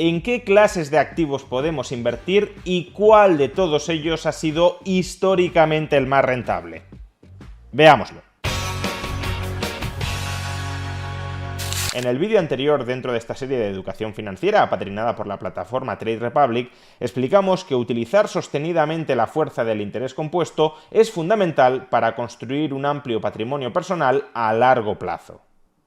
en qué clases de activos podemos invertir y cuál de todos ellos ha sido históricamente el más rentable. Veámoslo. En el vídeo anterior, dentro de esta serie de educación financiera apadrinada por la plataforma Trade Republic, explicamos que utilizar sostenidamente la fuerza del interés compuesto es fundamental para construir un amplio patrimonio personal a largo plazo.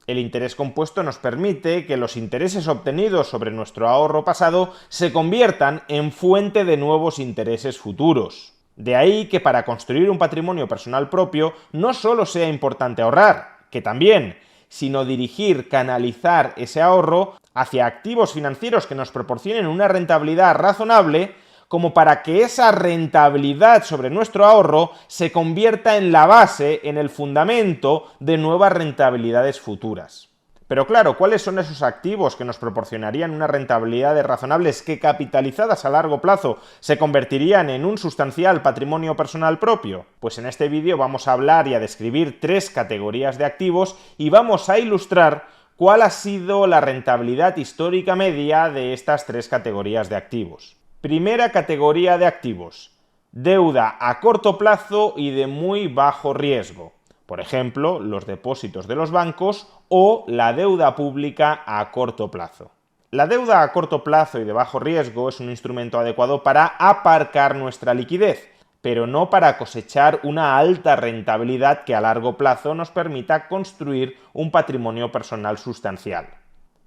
El interés compuesto nos permite que los intereses obtenidos sobre nuestro ahorro pasado se conviertan en fuente de nuevos intereses futuros. De ahí que para construir un patrimonio personal propio no solo sea importante ahorrar, que también, sino dirigir, canalizar ese ahorro hacia activos financieros que nos proporcionen una rentabilidad razonable, como para que esa rentabilidad sobre nuestro ahorro se convierta en la base, en el fundamento de nuevas rentabilidades futuras. Pero claro, ¿cuáles son esos activos que nos proporcionarían unas rentabilidades razonables que, capitalizadas a largo plazo, se convertirían en un sustancial patrimonio personal propio? Pues en este vídeo vamos a hablar y a describir 3 categorías de activos y vamos a ilustrar cuál ha sido la rentabilidad histórica media de estas 3 categorías de activos. Primera categoría de activos: deuda a corto plazo y de muy bajo riesgo. Por ejemplo, los depósitos de los bancos o la deuda pública a corto plazo. La deuda a corto plazo y de bajo riesgo es un instrumento adecuado para aparcar nuestra liquidez, pero no para cosechar una alta rentabilidad que a largo plazo nos permita construir un patrimonio personal sustancial.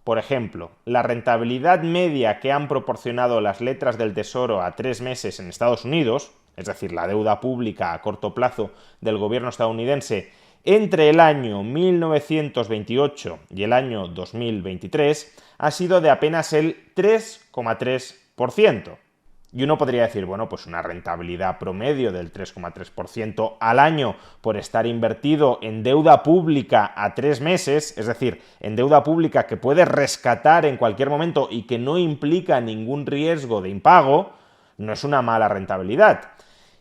Por ejemplo, la rentabilidad media que han proporcionado las letras del Tesoro a 3 meses en Estados Unidos, es decir, la deuda pública a corto plazo del gobierno estadounidense, entre el año 1928 y el año 2023, ha sido de apenas el 3,3%. Y uno podría decir, bueno, pues una rentabilidad promedio del 3,3% al año por estar invertido en deuda pública a 3 meses, es decir, en deuda pública que puede rescatar en cualquier momento y que no implica ningún riesgo de impago, no es una mala rentabilidad.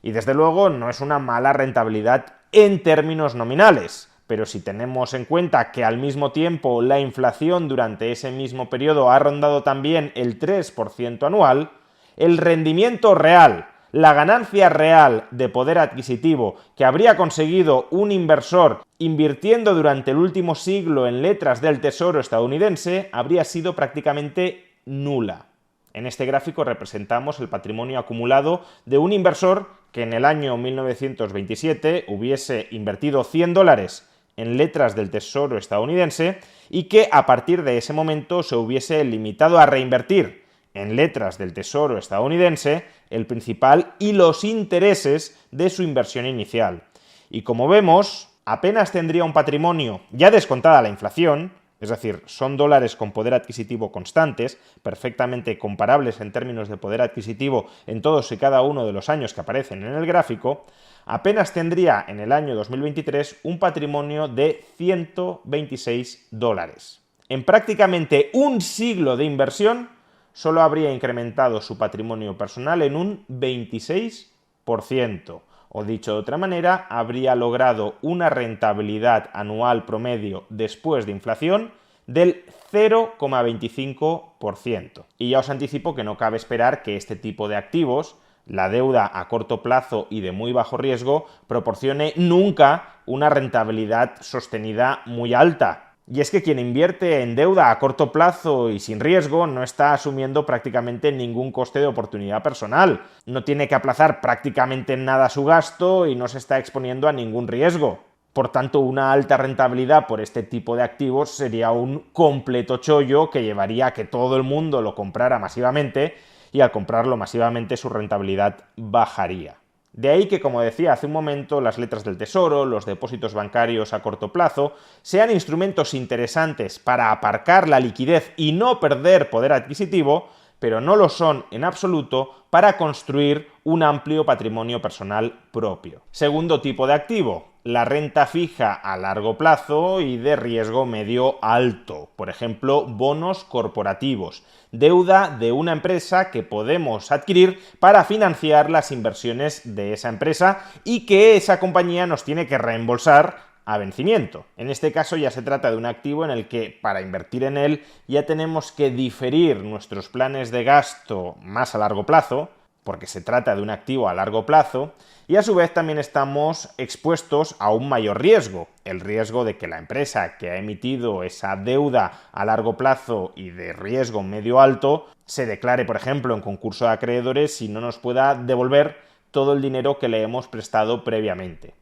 Y desde luego no es una mala rentabilidad en términos nominales, pero si tenemos en cuenta que al mismo tiempo la inflación durante ese mismo periodo ha rondado también el 3% anual, el rendimiento real, la ganancia real de poder adquisitivo que habría conseguido un inversor invirtiendo durante el último siglo en letras del Tesoro estadounidense habría sido prácticamente nula. En este gráfico representamos el patrimonio acumulado de un inversor que en el año 1927 hubiese invertido $100 en letras del Tesoro estadounidense y que a partir de ese momento se hubiese limitado a reinvertir en letras del Tesoro estadounidense el principal y los intereses de su inversión inicial. Y como vemos, apenas tendría un patrimonio ya descontada la inflación, es decir, son dólares con poder adquisitivo constantes, perfectamente comparables en términos de poder adquisitivo en todos y cada uno de los años que aparecen en el gráfico, apenas tendría en el año 2023 un patrimonio de $126. En prácticamente un siglo de inversión, solo habría incrementado su patrimonio personal en un 26%. O dicho de otra manera, habría logrado una rentabilidad anual promedio después de inflación del 0,25%. Y ya os anticipo que no cabe esperar que este tipo de activos, la deuda a corto plazo y de muy bajo riesgo, proporcione nunca una rentabilidad sostenida muy alta. Y es que quien invierte en deuda a corto plazo y sin riesgo no está asumiendo prácticamente ningún coste de oportunidad personal, no tiene que aplazar prácticamente nada su gasto y no se está exponiendo a ningún riesgo. Por tanto, una alta rentabilidad por este tipo de activos sería un completo chollo que llevaría a que todo el mundo lo comprara masivamente y al comprarlo masivamente su rentabilidad bajaría. De ahí que, como decía hace un momento, las letras del Tesoro, los depósitos bancarios a corto plazo, sean instrumentos interesantes para aparcar la liquidez y no perder poder adquisitivo, pero no lo son en absoluto para construir un amplio patrimonio personal propio. Segundo tipo de activo, la renta fija a largo plazo y de riesgo medio alto, por ejemplo, bonos corporativos, deuda de una empresa que podemos adquirir para financiar las inversiones de esa empresa y que esa compañía nos tiene que reembolsar a vencimiento. En este caso ya se trata de un activo en el que para invertir en él ya tenemos que diferir nuestros planes de gasto más a largo plazo, porque se trata de un activo a largo plazo, y a su vez también estamos expuestos a un mayor riesgo, el riesgo de que la empresa que ha emitido esa deuda a largo plazo y de riesgo medio alto se declare, por ejemplo, en concurso de acreedores y no nos pueda devolver todo el dinero que le hemos prestado previamente.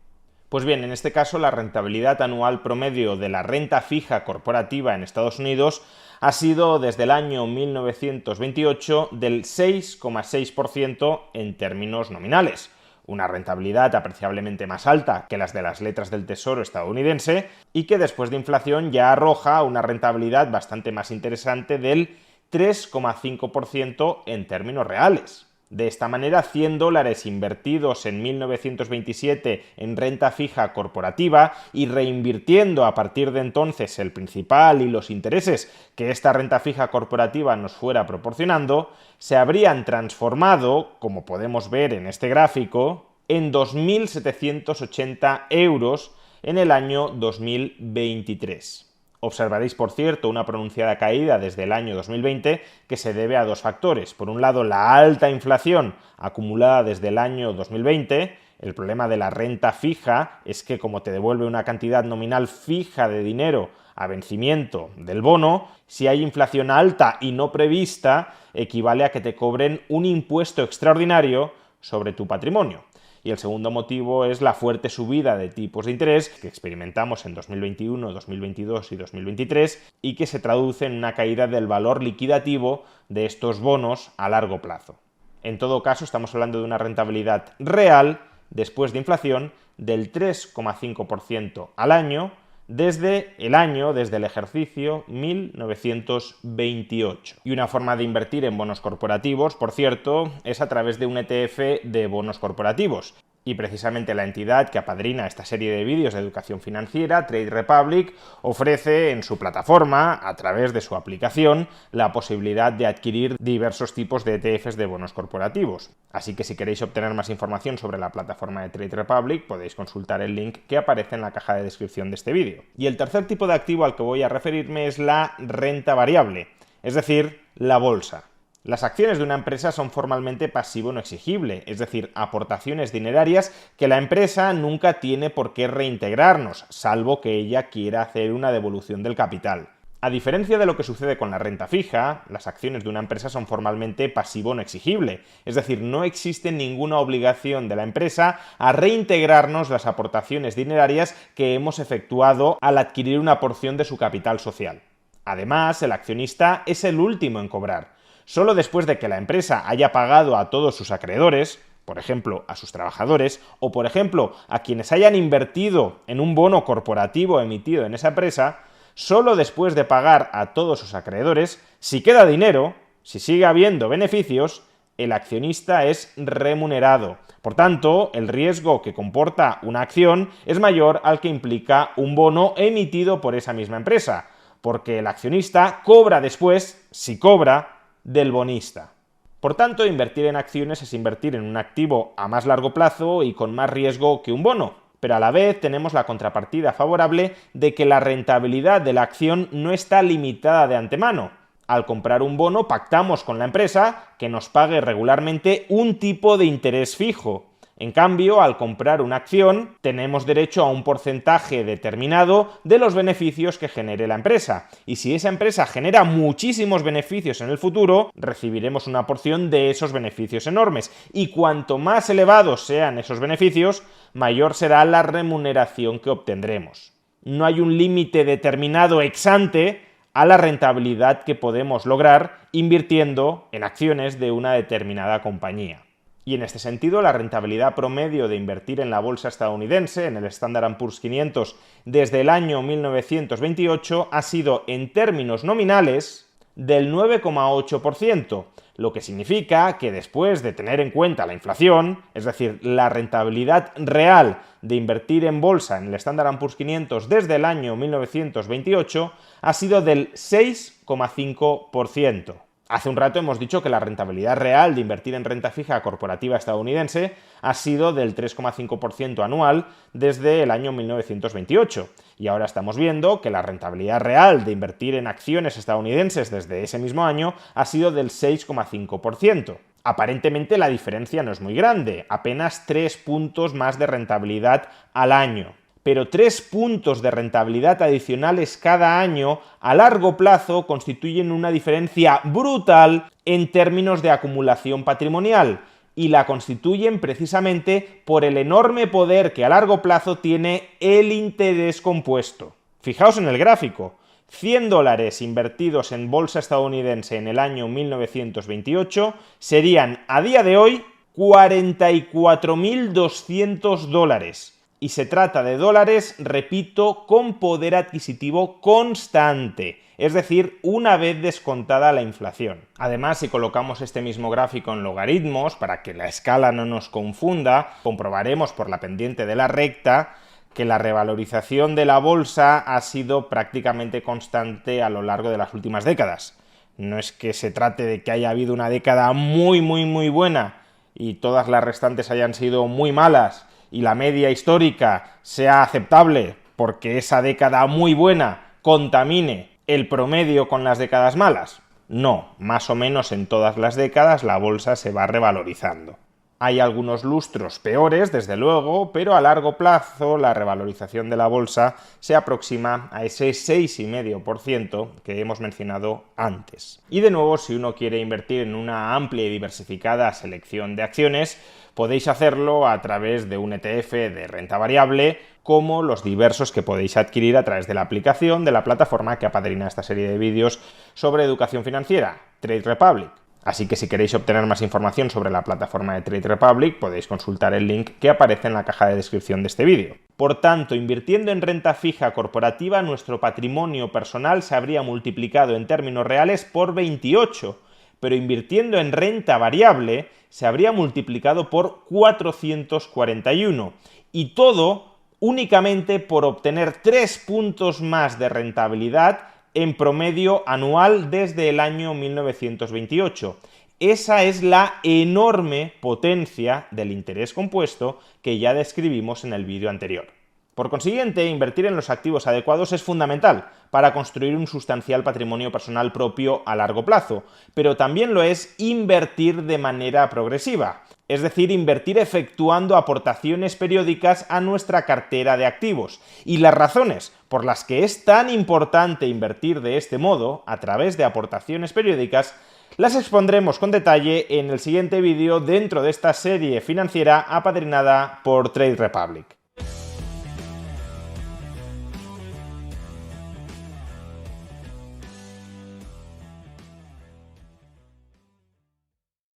Pues bien, en este caso la rentabilidad anual promedio de la renta fija corporativa en Estados Unidos ha sido desde el año 1928 del 6,6% en términos nominales, una rentabilidad apreciablemente más alta que las de las letras del Tesoro estadounidense y que después de inflación ya arroja una rentabilidad bastante más interesante del 3,5% en términos reales. De esta manera, $100 invertidos en 1927 en renta fija corporativa y reinvirtiendo a partir de entonces el principal y los intereses que esta renta fija corporativa nos fuera proporcionando, se habrían transformado, como podemos ver en este gráfico, en 2.780 euros en el año 2023. Observaréis, por cierto, una pronunciada caída desde el año 2020 que se debe a dos factores. Por un lado, la alta inflación acumulada desde el año 2020. El problema de la renta fija es que como te devuelve una cantidad nominal fija de dinero a vencimiento del bono, si hay inflación alta y no prevista, equivale a que te cobren un impuesto extraordinario sobre tu patrimonio. Y el segundo motivo es la fuerte subida de tipos de interés que experimentamos en 2021, 2022 y 2023 y que se traduce en una caída del valor liquidativo de estos bonos a largo plazo. En todo caso, estamos hablando de una rentabilidad real, después de inflación, del 3,5% al año, desde el ejercicio 1928. Y una forma de invertir en bonos corporativos, por cierto, es a través de un ETF de bonos corporativos. Y precisamente la entidad que apadrina esta serie de vídeos de educación financiera, Trade Republic, ofrece en su plataforma, a través de su aplicación, la posibilidad de adquirir diversos tipos de ETFs de bonos corporativos. Así que si queréis obtener más información sobre la plataforma de Trade Republic, podéis consultar el link que aparece en la caja de descripción de este vídeo. Y el tercer tipo de activo al que voy a referirme es la renta variable, es decir, la bolsa. Las acciones de una empresa son formalmente pasivo no exigible, es decir, aportaciones dinerarias que la empresa nunca tiene por qué reintegrarnos, salvo que ella quiera hacer una devolución del capital. A diferencia de lo que sucede con la renta fija, las acciones de una empresa son formalmente pasivo no exigible, es decir, no existe ninguna obligación de la empresa a reintegrarnos las aportaciones dinerarias que hemos efectuado al adquirir una porción de su capital social. Además, el accionista es el último en cobrar. Solo después de que la empresa haya pagado a todos sus acreedores, por ejemplo, a sus trabajadores, o por ejemplo, a quienes hayan invertido en un bono corporativo emitido en esa empresa, solo después de pagar a todos sus acreedores, si queda dinero, si sigue habiendo beneficios, el accionista es remunerado. Por tanto, el riesgo que comporta una acción es mayor al que implica un bono emitido por esa misma empresa, porque el accionista cobra después, si cobra, del bonista. Por tanto, invertir en acciones es invertir en un activo a más largo plazo y con más riesgo que un bono, pero a la vez tenemos la contrapartida favorable de que la rentabilidad de la acción no está limitada de antemano. Al comprar un bono, pactamos con la empresa que nos pague regularmente un tipo de interés fijo. En cambio, al comprar una acción, tenemos derecho a un porcentaje determinado de los beneficios que genere la empresa. Y si esa empresa genera muchísimos beneficios en el futuro, recibiremos una porción de esos beneficios enormes. Y cuanto más elevados sean esos beneficios, mayor será la remuneración que obtendremos. No hay un límite determinado ex ante a la rentabilidad que podemos lograr invirtiendo en acciones de una determinada compañía. Y en este sentido, la rentabilidad promedio de invertir en la bolsa estadounidense, en el Standard & Poor's 500, desde el año 1928 ha sido, en términos nominales, del 9,8%, lo que significa que después de tener en cuenta la inflación, es decir, la rentabilidad real de invertir en bolsa en el Standard & Poor's 500 desde el año 1928 ha sido del 6,5%. Hace un rato hemos dicho que la rentabilidad real de invertir en renta fija corporativa estadounidense ha sido del 3,5% anual desde el año 1928. Y ahora estamos viendo que la rentabilidad real de invertir en acciones estadounidenses desde ese mismo año ha sido del 6,5%. Aparentemente la diferencia no es muy grande, apenas 3 puntos más de rentabilidad al año. Pero 3 puntos de rentabilidad adicionales cada año a largo plazo constituyen una diferencia brutal en términos de acumulación patrimonial, y la constituyen precisamente por el enorme poder que a largo plazo tiene el interés compuesto. Fijaos en el gráfico. $100 invertidos en bolsa estadounidense en el año 1928 serían a día de hoy $44.200. Y se trata de dólares, repito, con poder adquisitivo constante, es decir, una vez descontada la inflación. Además, si colocamos este mismo gráfico en logaritmos, para que la escala no nos confunda, comprobaremos por la pendiente de la recta que la revalorización de la bolsa ha sido prácticamente constante a lo largo de las últimas décadas. No es que se trate de que haya habido una década muy buena y todas las restantes hayan sido muy malas, y la media histórica sea aceptable porque esa década muy buena contamine el promedio con las décadas malas. No, más o menos en todas las décadas la bolsa se va revalorizando. Hay algunos lustros peores, desde luego, pero a largo plazo la revalorización de la bolsa se aproxima a ese 6,5% que hemos mencionado antes. Y de nuevo, si uno quiere invertir en una amplia y diversificada selección de acciones, podéis hacerlo a través de un ETF de renta variable, como los diversos que podéis adquirir a través de la aplicación de la plataforma que apadrina esta serie de vídeos sobre educación financiera, Trade Republic. Así que si queréis obtener más información sobre la plataforma de Trade Republic, podéis consultar el link que aparece en la caja de descripción de este vídeo. Por tanto, invirtiendo en renta fija corporativa, nuestro patrimonio personal se habría multiplicado en términos reales por 28, pero invirtiendo en renta variable se habría multiplicado por 441, y todo únicamente por obtener 3 puntos más de rentabilidad en promedio anual desde el año 1928. Esa es la enorme potencia del interés compuesto que ya describimos en el vídeo anterior. Por consiguiente, invertir en los activos adecuados es fundamental para construir un sustancial patrimonio personal propio a largo plazo, pero también lo es invertir de manera progresiva, es decir, invertir efectuando aportaciones periódicas a nuestra cartera de activos. Y las razones por las que es tan importante invertir de este modo, a través de aportaciones periódicas, las expondremos con detalle en el siguiente vídeo dentro de esta serie financiera apadrinada por Trade Republic.